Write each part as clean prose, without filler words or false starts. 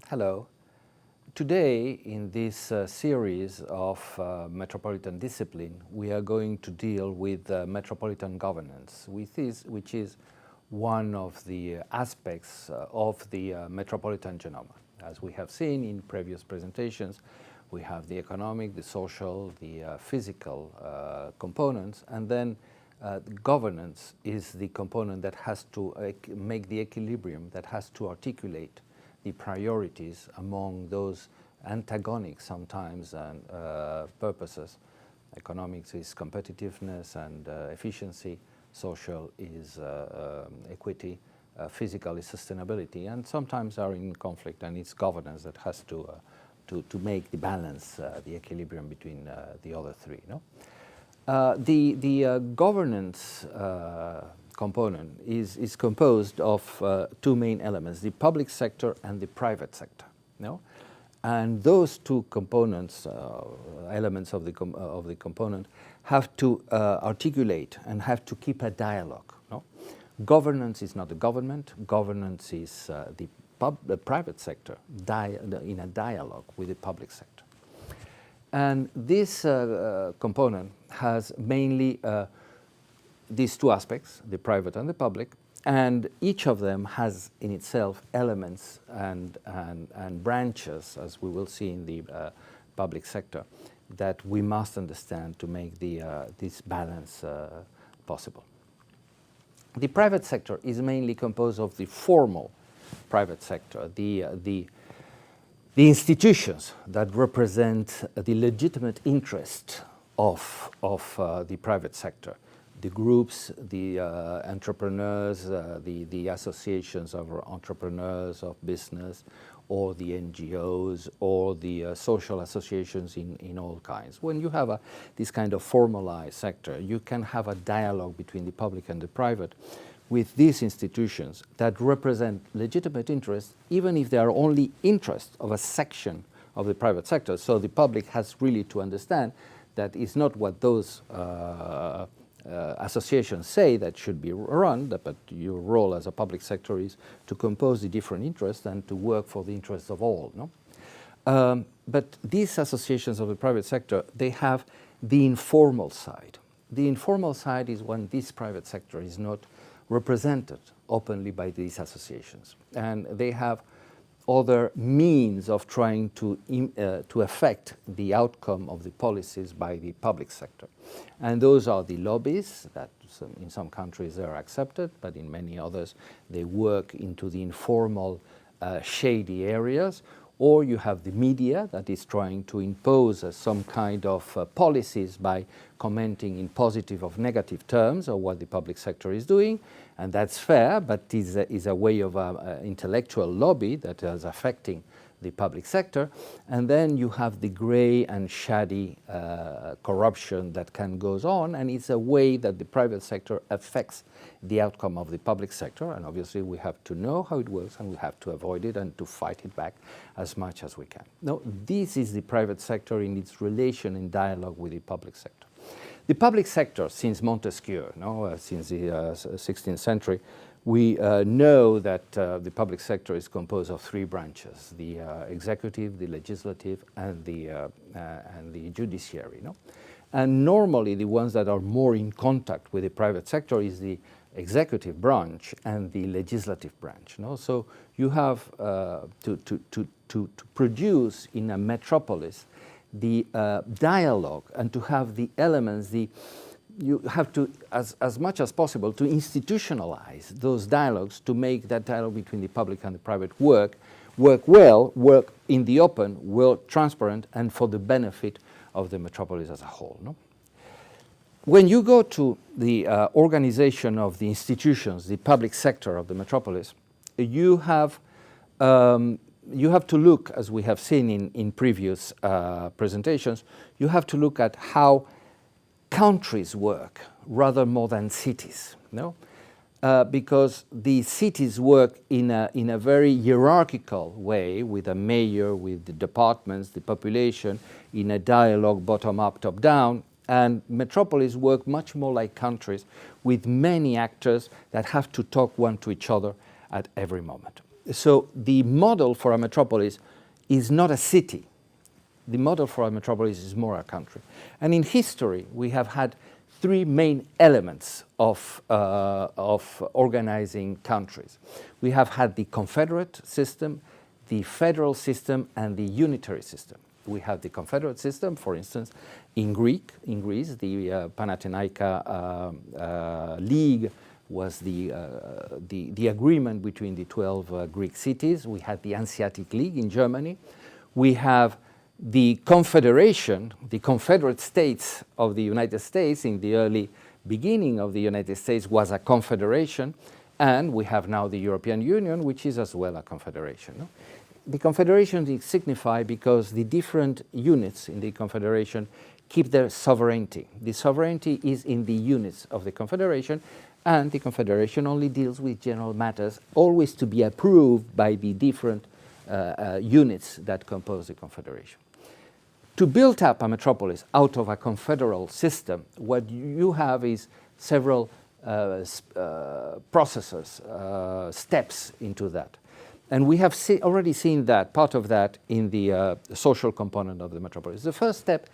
Hello. Today, in this series of Metropolitan discipline, we are going to deal with Metropolitan governance, which is one of the aspects of the Metropolitan genome. As we have seen in previous presentations, we have the economic, the social, the physical components, and then governance is the component that has to make the equilibrium, that has to articulate the priorities among those antagonic sometimes and purposes. Economics is competitiveness and efficiency, social is equity, physical is sustainability, and sometimes are in conflict, and it's governance that has to make the balance, the equilibrium between the other three. No? The governance component is composed of two main elements, the public sector and the private sector. No? And those two components, elements of the component, have to articulate and have to keep a dialogue. No? Governance is not the government, governance is the private sector in a dialogue with the public sector. And this component has mainly these two aspects, the private and the public, and each of them has in itself elements and branches, as we will see in the public sector, that we must understand to make this balance possible. The private sector is mainly composed of the formal private sector, the institutions that represent the legitimate interest of the private sector. The groups, the entrepreneurs, the associations of entrepreneurs of business, or the NGOs, or the social associations in all kinds. When you have this kind of formalized sector, you can have a dialogue between the public and the private with these institutions that represent legitimate interests, even if they are only interests of a section of the private sector. So the public has really to understand that it's not what those associations say that should be run, but your role as a public sector is to compose the different interests and to work for the interests of all. No? But these associations of the private sector, they have the informal side. The informal side is when this private sector is not represented openly by these associations, and they have other means of trying to affect the outcome of the policies by the public sector. And those are the lobbies that in some countries they are accepted, but in many others they work into the informal shady areas. Or you have the media that is trying to impose some kind of policies by commenting in positive or negative terms of what the public sector is doing, and that's fair, but is a way of intellectual lobby that is affecting the public sector. And then you have the gray and shady corruption that goes on, and it's a way that the private sector affects the outcome of the public sector, and obviously we have to know how it works and we have to avoid it and to fight it back as much as we can. Now, this is the private sector in its relation and dialogue with the public sector. The public sector, since Montesquieu, since the 16th century, we know that the public sector is composed of three branches: the executive, the legislative, and the judiciary. No? And normally the ones that are more in contact with the private sector is the executive branch and the legislative branch. No? So you have to produce in a metropolis the dialogue and to have the elements, you have to, as much as possible, to institutionalize those dialogues, to make that dialogue between the public and the private work well, work in the open, work transparent, and for the benefit of the metropolis as a whole. No? When you go to the organization of the institutions, the public sector of the metropolis, you have to look, as we have seen in previous presentations, you have to look at how countries work rather more than cities. No? Because the cities work in a very hierarchical way, with a mayor, with the departments, the population, in a dialogue bottom-up, top-down, and metropolis work much more like countries, with many actors that have to talk one to each other at every moment. So the model for a metropolis is not a city. The model for a metropolis is more a country. And in history, we have had three main elements of organizing countries. We have had the confederate system, the federal system, and the unitary system. We have the confederate system, for instance, in Greece, the Panathinaika League was the agreement between the 12 Greek cities. We had the Hanseatic League in Germany. We have the Confederation, the Confederate States of the United States. In the early beginning of the United States was a confederation, and we have now the European Union, which is as well a confederation. No? The confederation is signified because the different units in the confederation keep their sovereignty. The sovereignty is in the units of the confederation, and the confederation only deals with general matters, always to be approved by the different units that compose the confederation. To build up a metropolis out of a confederal system, what you have is several processes, steps into that. And we have already seen that, part of that, in the social component of the metropolis. The first step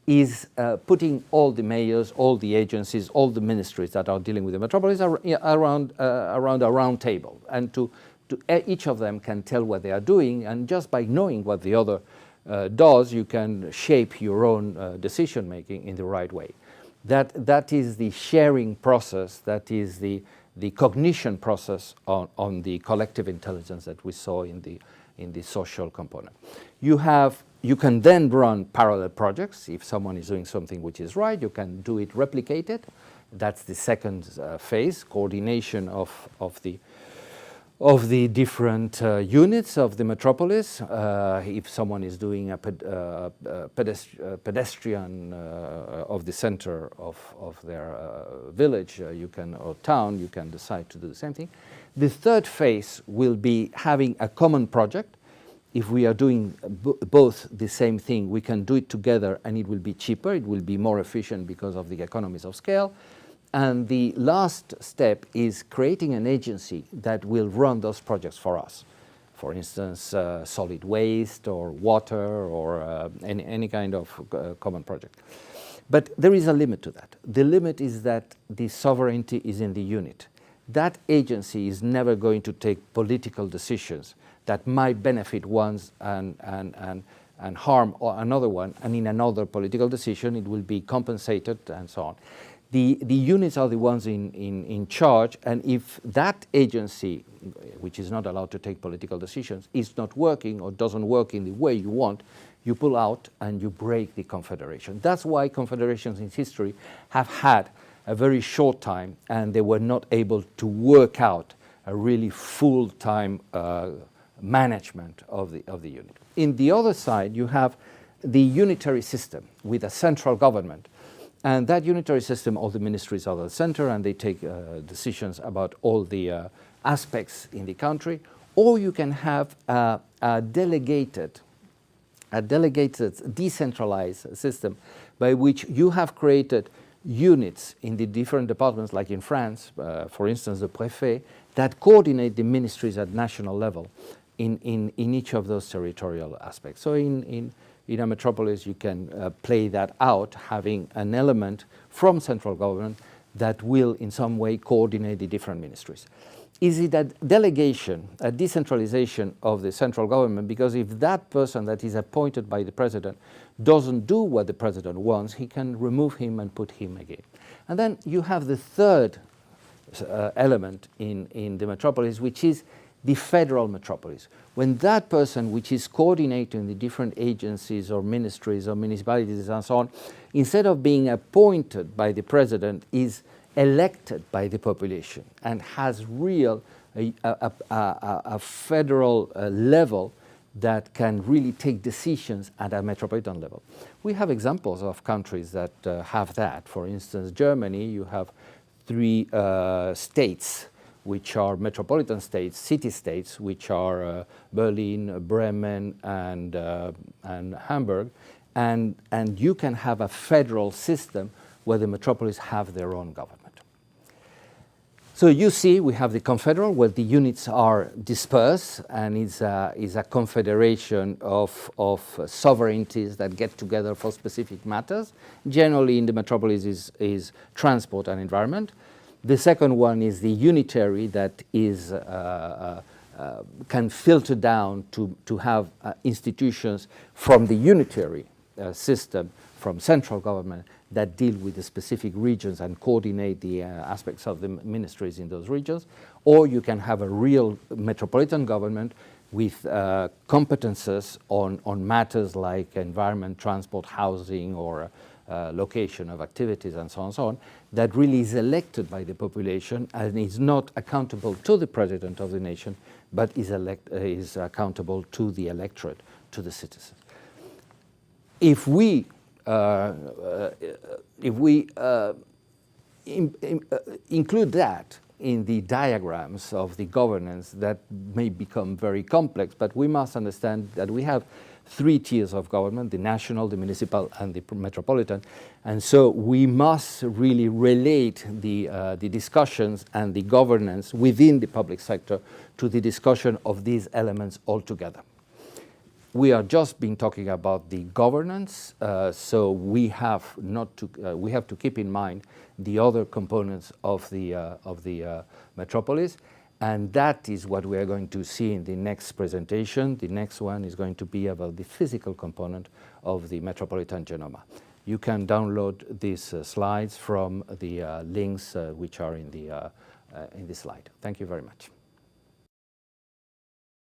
is putting all the mayors, all the agencies, all the ministries that are dealing with the metropolis around a round table. And each of them can tell what they are doing, and just by knowing what the other does, you can shape your own decision-making in the right way. That is the sharing process, that is the cognition process on the collective intelligence that we saw in the social component. You can then run parallel projects. If someone is doing something which is right, you can do it, replicate it. That's the second phase, coordination of the different units of the metropolis. If someone is doing a pedestrian of the center of their village or town, you can decide to do the same thing. The third phase will be having a common project. If we are doing both the same thing, we can do it together and it will be cheaper, it will be more efficient because of the economies of scale. And the last step is creating an agency that will run those projects for us. For instance, solid waste or water or any kind of common project. But there is a limit to that. The limit is that the sovereignty is in the unit. That agency is never going to take political decisions that might benefit one and harm another one, and in another political decision it will be compensated and so on. The units are the ones in charge, and if that agency, which is not allowed to take political decisions, is not working or doesn't work in the way you want, you pull out and you break the confederation. That's why confederations in history have had a very short time, and they were not able to work out a really full-time management of the unit. In the other side, you have the unitary system with a central government. And that unitary system, all the ministries are at the center, and they take decisions about all the aspects in the country. Or you can have a delegated, decentralized system by which you have created units in the different departments, like in France, for instance, the préfet, that coordinate the ministries at national level in each of those territorial aspects. So in a metropolis, you can play that out, having an element from central government that will in some way coordinate the different ministries. Is it a delegation, a decentralization of the central government? Because if that person that is appointed by the president doesn't do what the president wants, he can remove him and put him again. And then you have the third element in the metropolis, which is the federal metropolis. When that person, which is coordinating the different agencies or ministries or municipalities and so on, instead of being appointed by the president, is elected by the population and has a federal level that can really take decisions at a metropolitan level. We have examples of countries that have that. For instance, Germany, you have 3 states which are metropolitan states, city-states, which are Berlin, Bremen, and Hamburg, and you can have a federal system where the metropolis have their own government. So you see we have the Confederal, where the units are dispersed, and is a confederation of sovereignties that get together for specific matters. Generally in the metropolis is transport and environment. The second one is the unitary, that is can filter down to have institutions from the unitary system, from central government, that deal with the specific regions and coordinate the aspects of the ministries in those regions. Or you can have a real metropolitan government with competences on matters like environment, transport, housing, or location of activities, and so on and so on, that really is elected by the population and is not accountable to the president of the nation, but is accountable to the electorate, to the citizens. If we include that in the diagrams of the governance, that may become very complex, but we must understand that we have 3 tiers of government: the national, the municipal, and the metropolitan. And so we must really relate the discussions and the governance within the public sector to the discussion of these elements altogether. We are just been talking about the governance, so we have to keep in mind the other components of the metropolis, and that is what we are going to see in the next presentation. The next one is going to be about the physical component of the metropolitan genoma. You can download these slides from the links which are in the slide. Thank you very much.